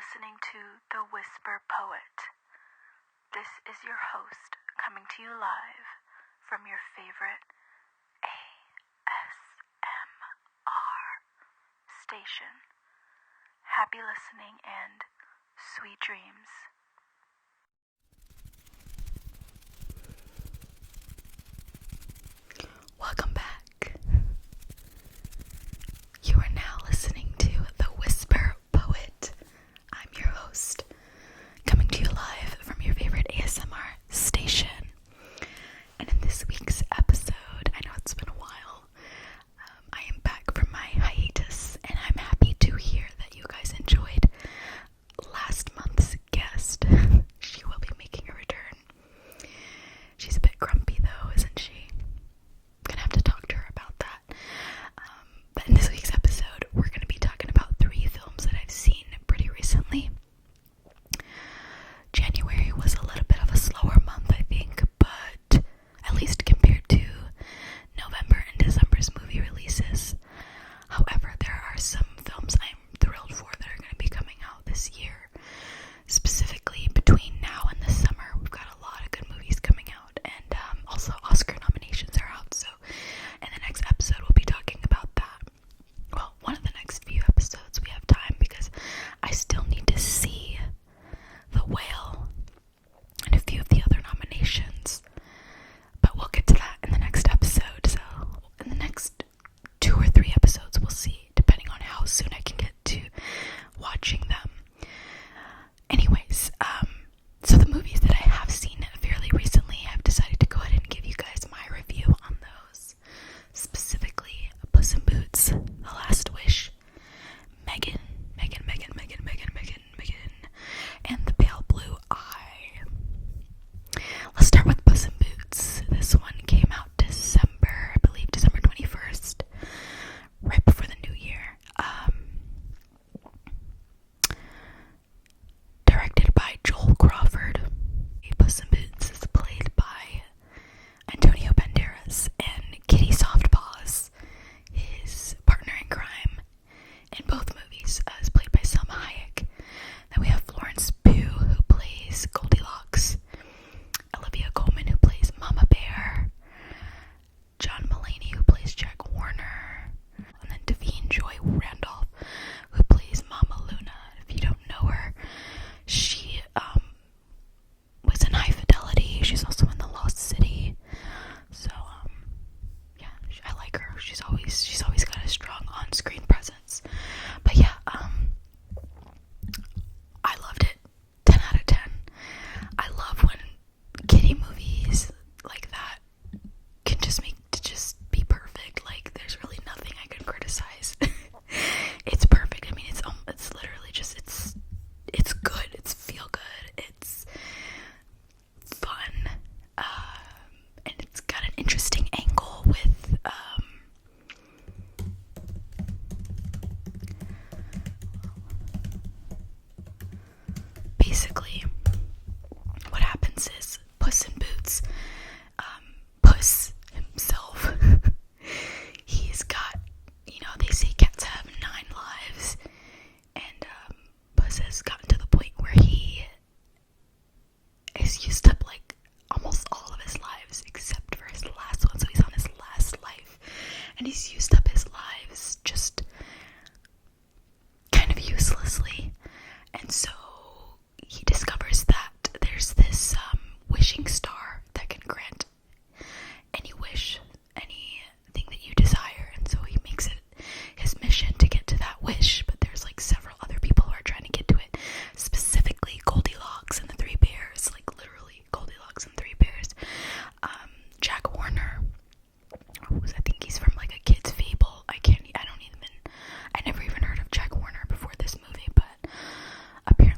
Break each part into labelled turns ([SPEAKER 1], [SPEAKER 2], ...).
[SPEAKER 1] listening to The Whisper Poet. This is your host coming to you live from your favorite ASMR station. Happy listening and sweet dreams. Welcome back. You are now listening to The Whisper Poet. I'm your host, coming to you live from your favorite ASMR station. And in this week's episode, I know it's been a while, I am back from my hiatus, and I'm happy to hear that you guys enjoyed last month's guest. She will be making a return. She's a bit grumpy though, isn't she? Gonna have to talk to her about that. But in this week's episode, we're gonna be talking about 3 films that I've seen pretty recently. January was a little bit of a slower month, I think, but at least compared to November and December's movie releases. However, there are some films I'm thrilled for that are going to be coming out this year. Specifically, between now and the summer, we've got a lot of good movies coming out, and also Oscar nominations are out, so in the next episode we'll be talking about that. Well, one of the next few episodes we have time, because I still need to see The Whale and a few of the other nominations, but we'll get to that in the next episode. So in the next 2 or 3 episodes, we'll see, depending on how soon I can get to watching them. Anyways, so the movies that I have seen fairly recently, I've decided to go ahead and give you guys my review on those. Specifically, Puss in Boots, The Last Wish, Megan, and The Pale Blue Eye. Let's start with Puss in Boots. This one came out December 21st, right before the new year. Directed by Joel Crawford. Puss in Boots is played by Antonio Banderas, and Kitty Softpaws, his partner in crime in both movies, is played by Selma Hayek. Then we have Florence Pugh, who plays Goldilocks, Olivia Colman, who plays Mama Bear, John Mulaney, who plays Jack Warner, and then Davine Joy Randolph, who plays Mama Luna. If you don't know her, she was in High Fidelity. She's also in The Lost City. So yeah, I like her. She's always got a strong on-screen presence. But yeah, I loved it. 10 out of 10. I love when kiddie movies like that can just be perfect. Like, there's really nothing I can criticize. It's perfect. I mean, it's literally just, it's good. It's feel good. It's fun. And it's got an interesting angle with, basically, what happens is Puss in Boots, Puss himself, he's got, they say cats have 9 lives, and Puss has gotten to the point where he has used up like almost all of his lives except for his last one. So he's on his last life, and he's used up his lives just kind of uselessly. And so he discovers that there's this wishing star that can grant any wish, anything that you desire. And so he makes it his mission to get to that wish, but there's like several other people who are trying to get to it, specifically Goldilocks and the 3 Bears, like literally Goldilocks and 3 Bears. Jack Warner, I think he's from like a kid's fable. I never even heard of Jack Warner before this movie, but apparently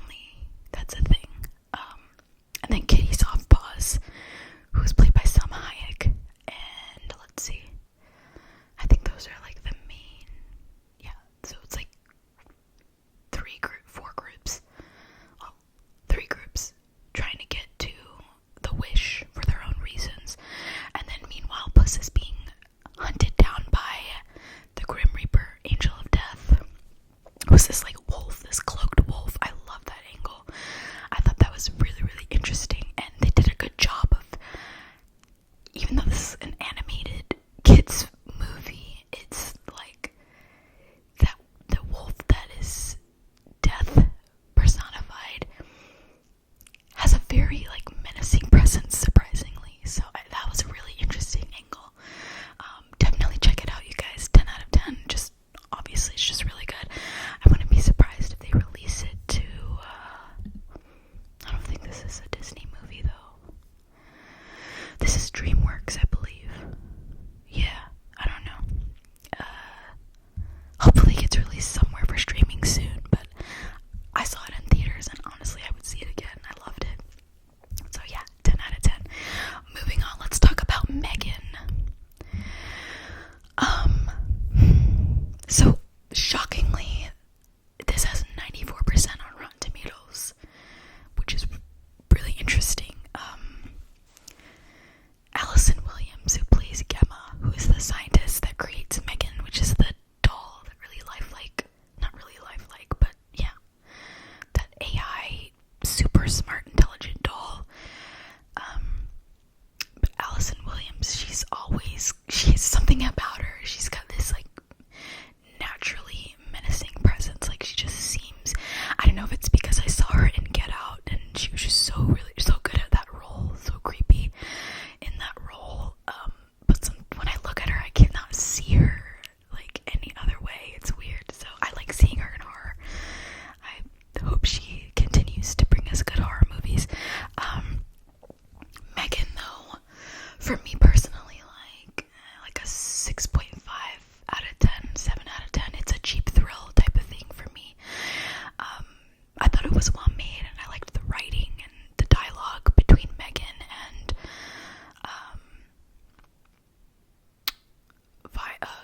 [SPEAKER 1] it was well made, and I liked the writing and the dialogue between Megan and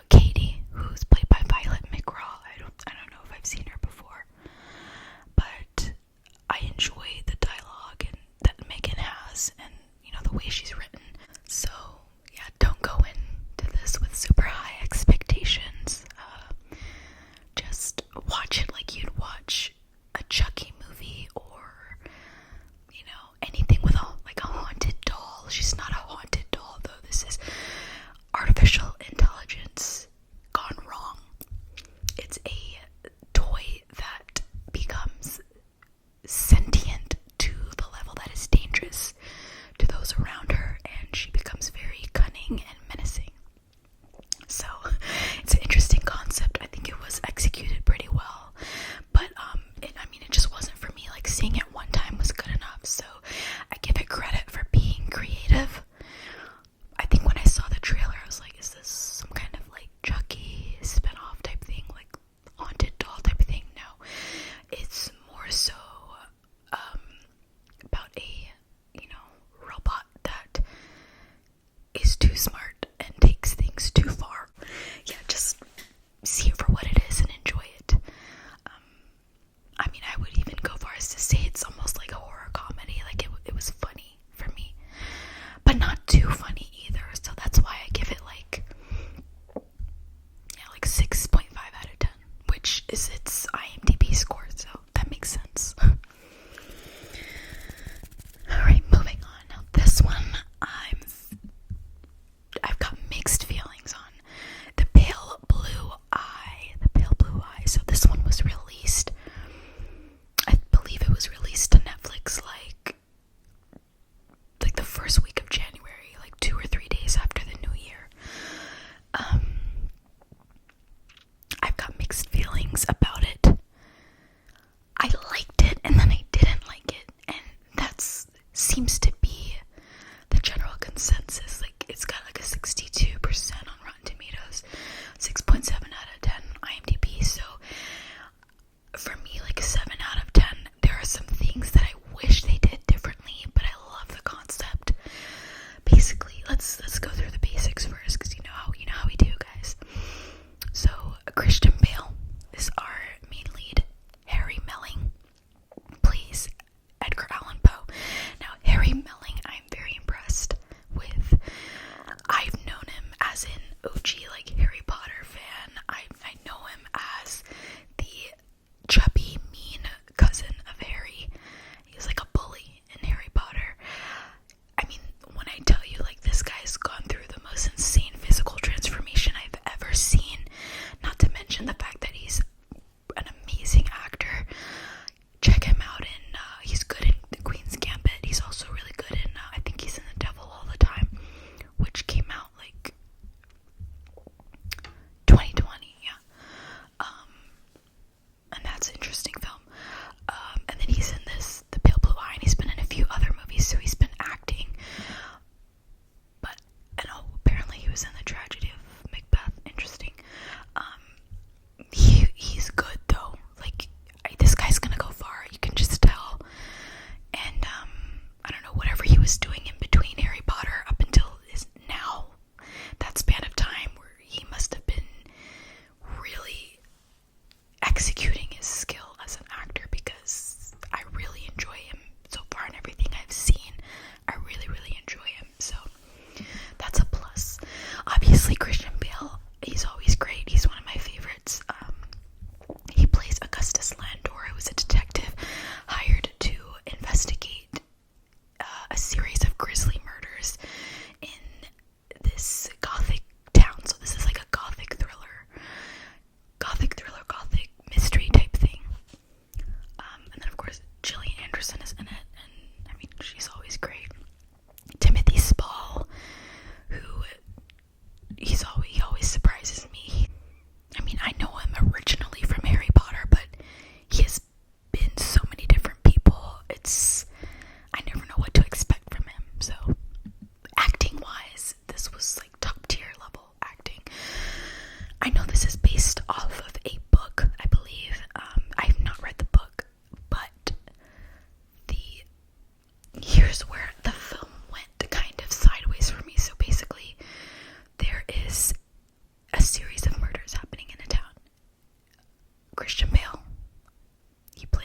[SPEAKER 1] Katie, who's played by Violet McGraw. I don't know if I've seen her before, but I enjoy the dialogue and that Megan has, and the way she's written. So yeah, don't go into this with super high expectations. Just watch it like you'd watch a Chucky movie, or anything with a haunted doll. She's not a haunted doll though. This is artificial intelligence gone wrong. It's a toy that becomes sentient to the level that is dangerous to those around her, and she becomes very cunning and menacing. So it's an interesting concept. I think it was executed pretty well, but it just wasn't for me. Like, seeing it one time was good enough, so I give it credit for being creative. I think when I saw the trailer, I was like, is this some kind of Chucky spin-off type thing, like haunted doll type of thing? No, it's more so about a robot that is too smart and takes things too far. Yeah, just see it for what it is and enjoy it. I would even go far as to say it's almost like a horror comedy. Like, it was funny for me, but not too funny either. So that's why I give it 6.5 out of 10, which is its IMDb score. So that makes sense. Alright, moving on. Now this one, I've got mixed feelings on. The Pale Blue Eye. The Pale Blue Eye. So this one was released, I believe it was released to Netflix like the first week of January, 2 or 3 days after the new year. I've got mixed feelings about it. I liked it, and then I didn't like it, and seems to be the general consensus. It's got a 62% on Rotten Tomatoes, 6.7 out of 10 IMDb. So for me, a 7 out of 10. There are some things that I wish they did differently, but I love the concept. Basically, let's go through the basics first, because you know how we do, guys. So Christian Bale is our main lead. Harry Melling plays Edgar Allan Poe. Now, Harry Melling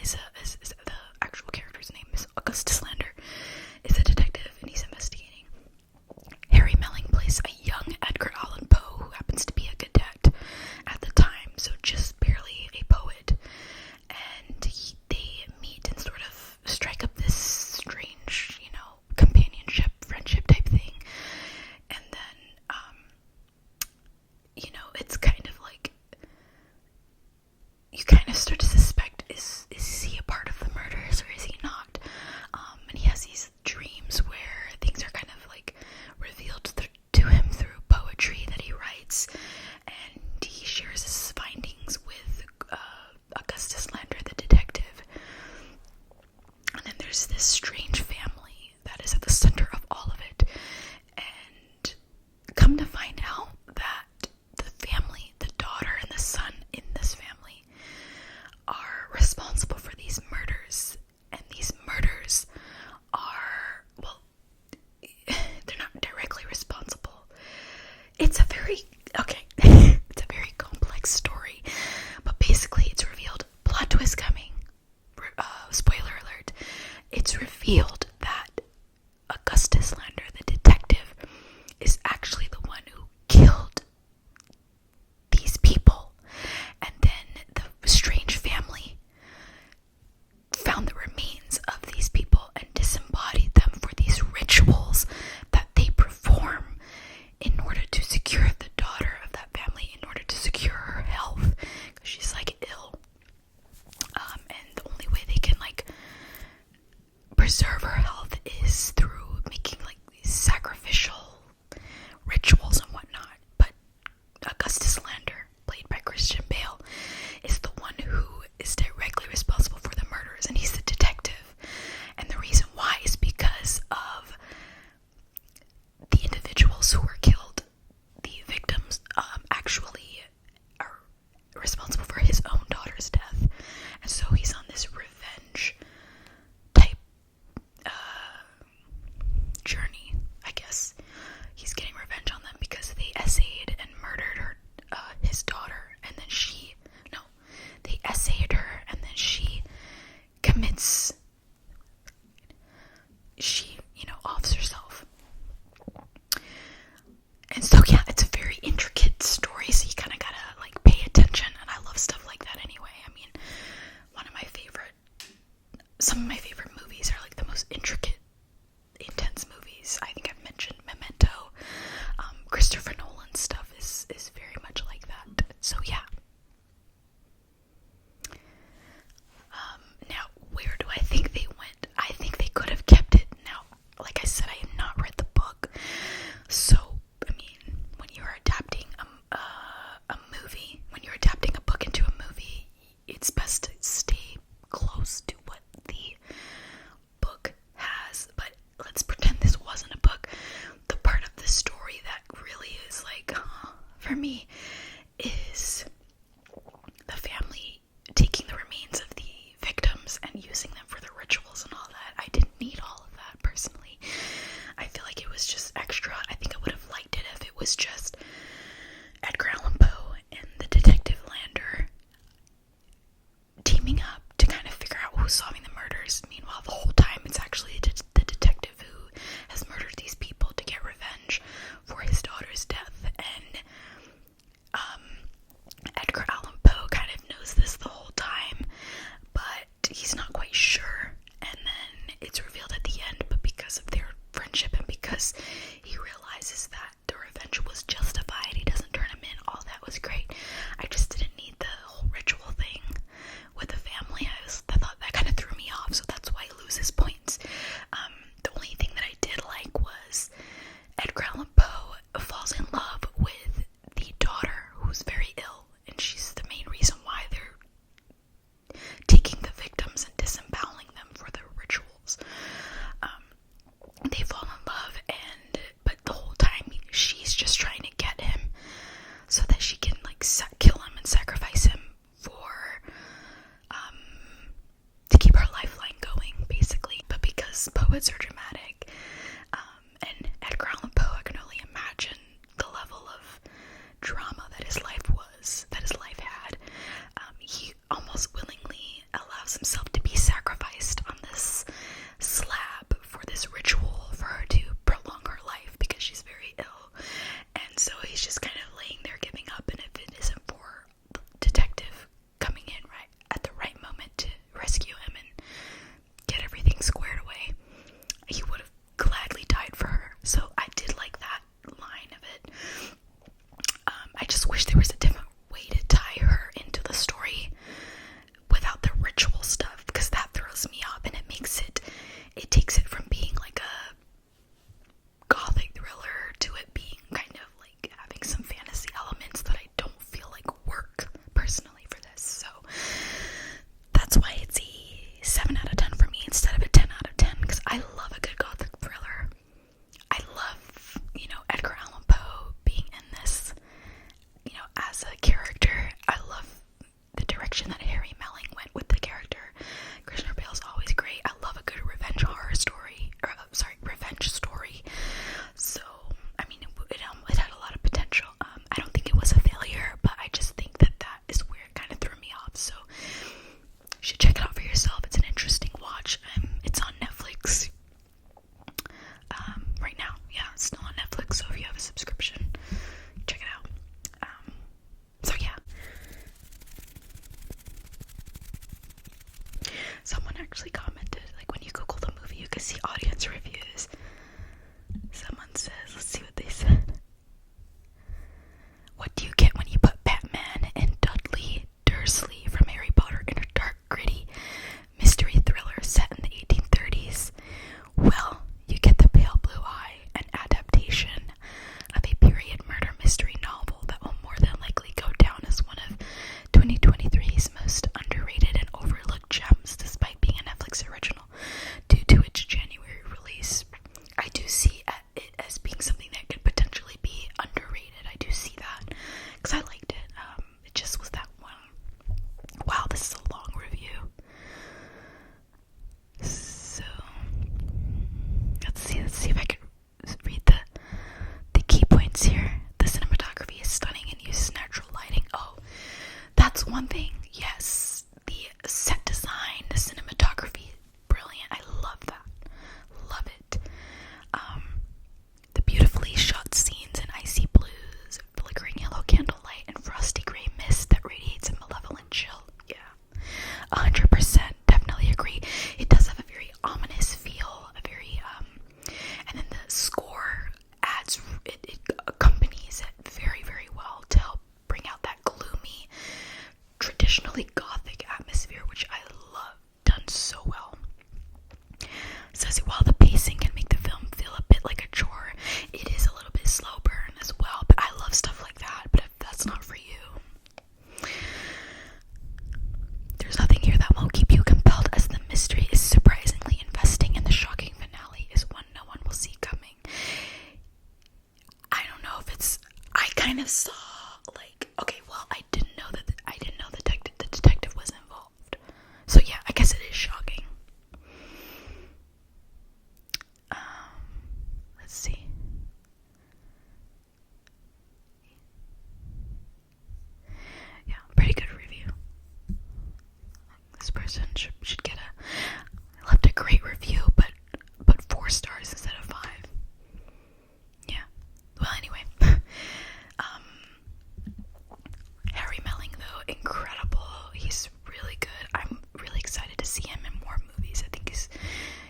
[SPEAKER 1] is the actual character's name is Augustus Lander, is a detective, and he's investigating. Harry Melling plays a young Edgar Allan Poe who happens to be a cadet at the time, so just barely a poet. And they meet and sort of strike up this strange, companionship, friendship type thing. And then, it's kind of like, you kind of start to suspect, is he a part of the murders or is he not? And he has these dreams where things are kind of like revealed to him through poetry that he writes, and he shares his findings with Augustus Lander, the detective. And then there's this strange family that is at the center of all of it, and come to find out that the family, the daughter and the son in this family, are responsible for these murders. And these murders are, well, they're not directly responsible. It's a very complex story, but basically it's revealed, plot twist coming, spoiler alert, it's revealed that Augustus Lander, the detective, is actually the one who killed these people. And then the strange family found the remains of these people and disembodied them for these rituals that they perform in order to secure the daughter of that family, in order to secure her health, because she's like ill. And the only way they can like preserve her health is through making like these sacrificial rituals and whatnot. But Augustus Lander, played by Christian Bale, is the one who is directly responsible for the murders, and he's the detective. And the reason why is because of the individuals who were killed. The victims actually are responsible for his own daughter's death, and so he's on this revenge type journey, I guess. He's getting revenge on them because they essayed and murdered her, his daughter, and then they essayed her, and then she offs herself. And so, yeah, it's a very intricate story, so you kind of gotta, like, pay attention, and I love stuff like that anyway. I mean, some of my favorite movies are, like, the most intricate, intense movies. I think I've mentioned Memento. Christopher Nolan stuff is very much like that. So, yeah. Now, where do I think they went? I think they could have kept it. Now, like I said, I have not read the book. So, I mean, when you're adapting a movie, when you're adapting a book into a movie, it's best to stay close to what the book has. But let's pretend this wasn't a book. The part of the story that really is like, for me, is the family taking the remains of the victims and using them for the rituals and all that. I didn't need all of that, personally. I feel like it was just extra. I think I would have liked it if it was just Edgar Allan Poe and the detective Lander teaming up to kind of figure out who's solving the murders. Meanwhile, the whole time it's actually the detective who has murdered these people to get revenge for his daughter's death. And Edgar Allan Poe kind of knows this the whole time, but he's not quite sure. And then it's revealed at the end, but because of their friendship and because he realizes that the revenge was justified, he doesn't turn him in. All that was great. I just didn't need the whole ritual thing with the family. I thought that kind of threw me off, so that's why he loses points. The only thing that I did like was Edgar Allan Poe falls in love with the daughter who's very ill, and she's the main reason why they're taking the victims and disemboweling them for the rituals. They fall in love, but the whole time she's just trying to get him so that she can like kill him and sacrifice him to keep her lifeline going, basically. But because poets are dramatic, and Edgar Allan Poe, I can only imagine the level of drama that his life had. He almost willingly allows himself to Someone actually commented, like when you Google the movie, you can see audience reviews. Someone says, let's see what they said. What do you get when you put Batman and Dudley Dursley from Harry Potter in a dark, gritty mystery thriller set in the 1830s? Well, you get the Pale Blue Eye, an adaptation of a period murder mystery novel that will more than likely go down as one of 2023's most underrated and overlooked gems, despite being a Netflix original due to its January release. I do see it as being something that could potentially be underrated. I do see that because I liked it. It just was that one. Wow, this is a long review. So let's see if I can read the key points here. The cinematography is stunning and uses natural lighting. Oh, that's one thing. Yes, the set design, the cinematography, brilliant. I love that. Love it. The beautifully shot scenes in icy blues, flickering yellow candlelight, and frosty gray mist that radiates a malevolent chill. Yeah, 100%. Definitely agree. It does have a very ominous feel, and then the score adds, it accompanies it very, very well to help bring out that gloomy, traditionally gothic atmosphere, which I love, done so well. Says while the pacing can make the film feel a bit like a chore, it is a little bit slow burn as well, but I love stuff like that. But if that's not for you, there's nothing here that won't keep you compelled, as the mystery is surprisingly investing and the shocking finale is one no one will see coming. I don't know if it's, I kind of saw, like, okay, well, I didn't know the detective was involved. So yeah, I guess it is shocking. Let's see. Yeah, pretty good review. This person should get left a great review, but 4 stars instead of 5. Yeah. Well, anyway. Harry Melling, though, incredible. He's really good. I'm really excited to see him in more movies. I think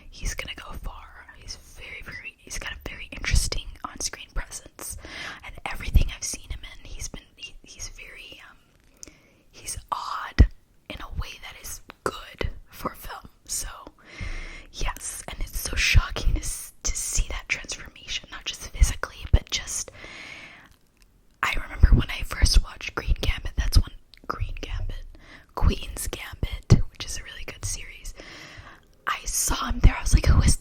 [SPEAKER 1] he's gonna go far. He's got a very interesting on-screen presence, and everything I've seen him in, he's very he's odd in a way that is good for film. So yes, and it's so shocking to see that transformation, not just physically, but just, I remember when I first watched Queen's Gambit, which is a really good series. I saw him there. I was like, who is